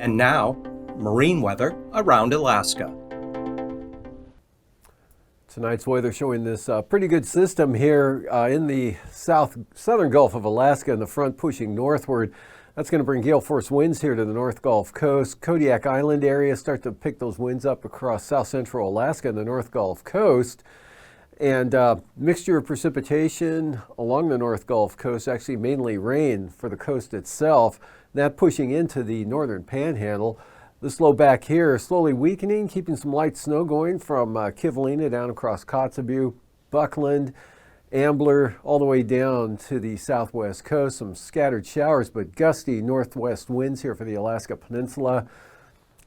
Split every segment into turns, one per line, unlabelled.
And now, marine weather around Alaska.
Tonight's weather showing this pretty good system here in the southern Gulf of Alaska, and the front pushing northward. That's going to bring gale force winds here to the North Gulf Coast. Kodiak Island area start to pick those winds up across south central Alaska and the North Gulf Coast. And mixture of precipitation along the North Gulf Coast, actually mainly rain for the coast itself. That pushing into the northern panhandle. This low back here slowly weakening, keeping some light snow going from Kivalina down across Kotzebue, Buckland, Ambler, all the way down to the southwest coast. Some scattered showers, but gusty northwest winds here for the Alaska Peninsula.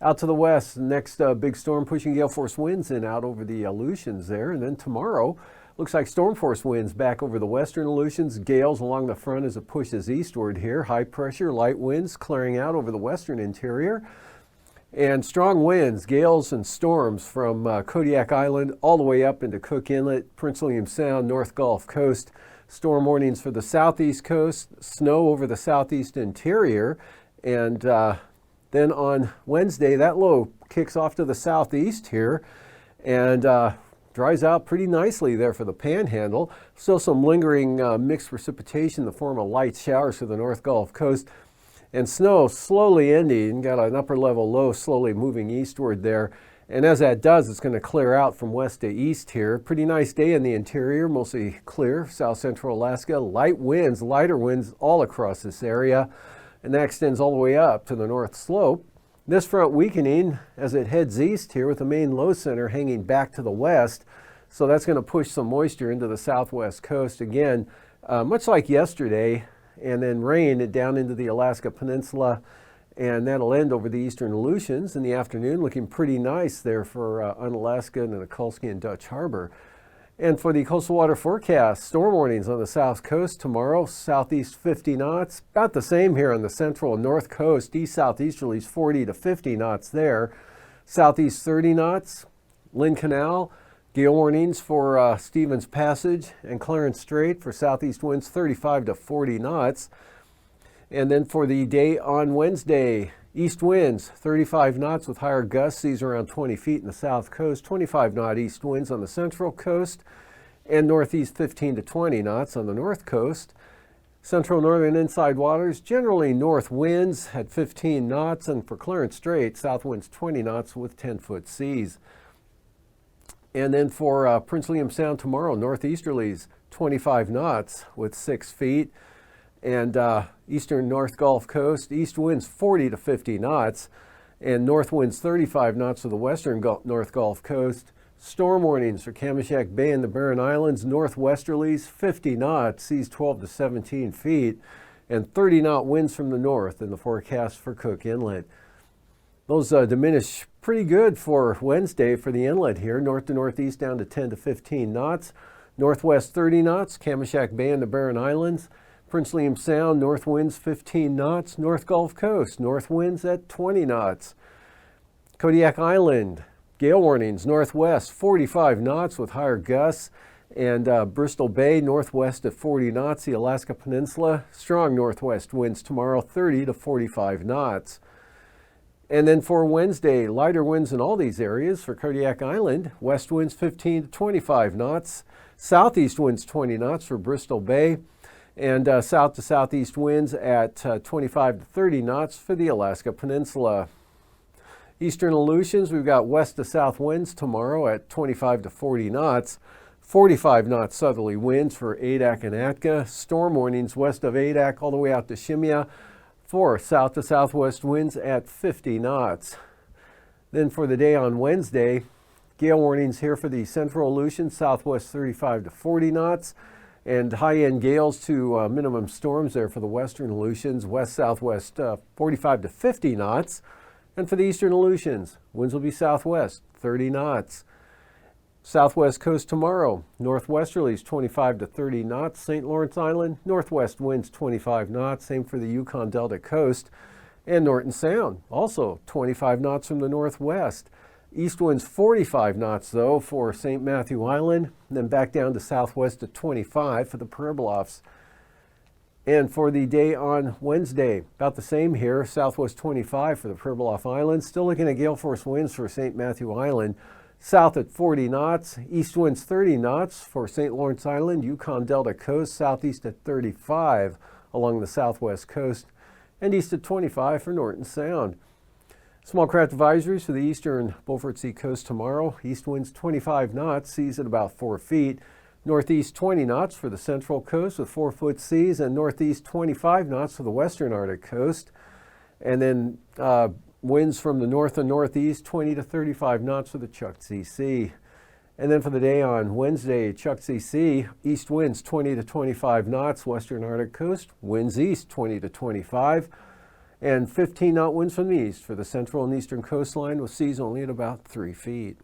Out to the west, next big storm pushing gale force winds in out over the Aleutians there. And then tomorrow, looks like storm force winds back over the western Aleutians. Gales along the front as it pushes eastward here. High pressure, light winds clearing out over the western interior. And strong winds, gales and storms from Kodiak Island all the way up into Cook Inlet, Prince William Sound, North Gulf Coast. Storm warnings for the southeast coast, snow over the southeast interior. And then on Wednesday, that low kicks off to the southeast here and dries out pretty nicely there for the panhandle. Still some lingering mixed precipitation in the form of light showers for the North Gulf Coast. And snow slowly ending, got an upper level low slowly moving eastward there. And as that does, it's going to clear out from west to east here. Pretty nice day in the interior, mostly clear, south central Alaska. Light winds, lighter winds all across this area. And that extends all the way up to the north slope. This front weakening as it heads east here with the main low center hanging back to the west. So that's going to push some moisture into the southwest coast again, much like yesterday. And then rain down into the Alaska Peninsula, and that'll end over the eastern Aleutians in the afternoon, looking pretty nice there for Unalaska and Nikolsky and Dutch Harbor. And for the coastal water forecast, storm warnings on the south coast tomorrow, southeast 50 knots, about the same here on the central and north coast, east-southeasterlies 40 to 50 knots there, southeast 30 knots, Lynn Canal. Gale warnings for Stevens Passage and Clarence Strait for southeast winds 35 to 40 knots. And then for the day on Wednesday, east winds 35 knots with higher gusts. These are around 20 feet in the south coast, 25 knot east winds on the central coast, and northeast 15 to 20 knots on the north coast. Central northern inside waters, generally north winds at 15 knots, and for Clarence Strait, south winds 20 knots with 10-foot seas. And then for Prince William Sound tomorrow, northeasterlies 25 knots with 6 feet. And eastern North Gulf Coast, east winds 40 to 50 knots. And north winds 35 knots for the western North Gulf Coast. Storm warnings for Kamishak Bay and the Barren Islands, northwesterlies 50 knots, seas 12 to 17 feet. And 30 knot winds from the north in the forecast for Cook Inlet. Those diminish pretty good for Wednesday for the inlet here, north to northeast down to 10 to 15 knots. Northwest 30 knots, Kamishak Bay and the Barren Islands. Prince William Sound, north winds 15 knots. North Gulf Coast, north winds at 20 knots. Kodiak Island, gale warnings, northwest 45 knots with higher gusts. And Bristol Bay, northwest at 40 knots. The Alaska Peninsula, strong northwest winds tomorrow, 30 to 45 knots. And then for Wednesday, lighter winds in all these areas for Kodiak Island. West winds 15 to 25 knots. Southeast winds 20 knots for Bristol Bay. And south to southeast winds at 25 to 30 knots for the Alaska Peninsula. Eastern Aleutians, we've got west to south winds tomorrow at 25 to 40 knots. 45 knot southerly winds for Adak and Atka. Storm warnings west of Adak all the way out to Shemya. For south to southwest winds at 50 knots. Then for the day on Wednesday, gale warnings here for the central Aleutians, southwest 35 to 40 knots, and high-end gales to minimum storms there for the western Aleutians, west-southwest 45 to 50 knots. And for the eastern Aleutians, winds will be southwest 30 knots. Southwest coast tomorrow, northwesterlies 25 to 30 knots. St. Lawrence Island, northwest winds 25 knots. Same for the Yukon Delta coast. And Norton Sound, also 25 knots from the northwest. East winds 45 knots though for St. Matthew Island. And then back down to southwest at 25 for the Puebloffs. And for the day on Wednesday, about the same here, southwest 25 for the Pribilof Islands. Still looking at gale force winds for St. Matthew Island. South at 40 knots, east winds 30 knots for St. Lawrence Island, Yukon Delta coast, southeast at 35 along the southwest coast, and east at 25 for Norton Sound. Small craft advisories for the eastern Beaufort Sea coast tomorrow. East winds 25 knots, seas at about 4 feet. Northeast 20 knots for the central coast with 4-foot seas, and northeast 25 knots for the western Arctic coast. And then winds from the north and northeast 20 to 35 knots for the Chukchi Sea. And then for the day on Wednesday, Chukchi Sea, east winds 20 to 25 knots, western Arctic coast, winds east 20 to 25, and 15-knot winds from the east for the central and eastern coastline with seas only at about 3 feet.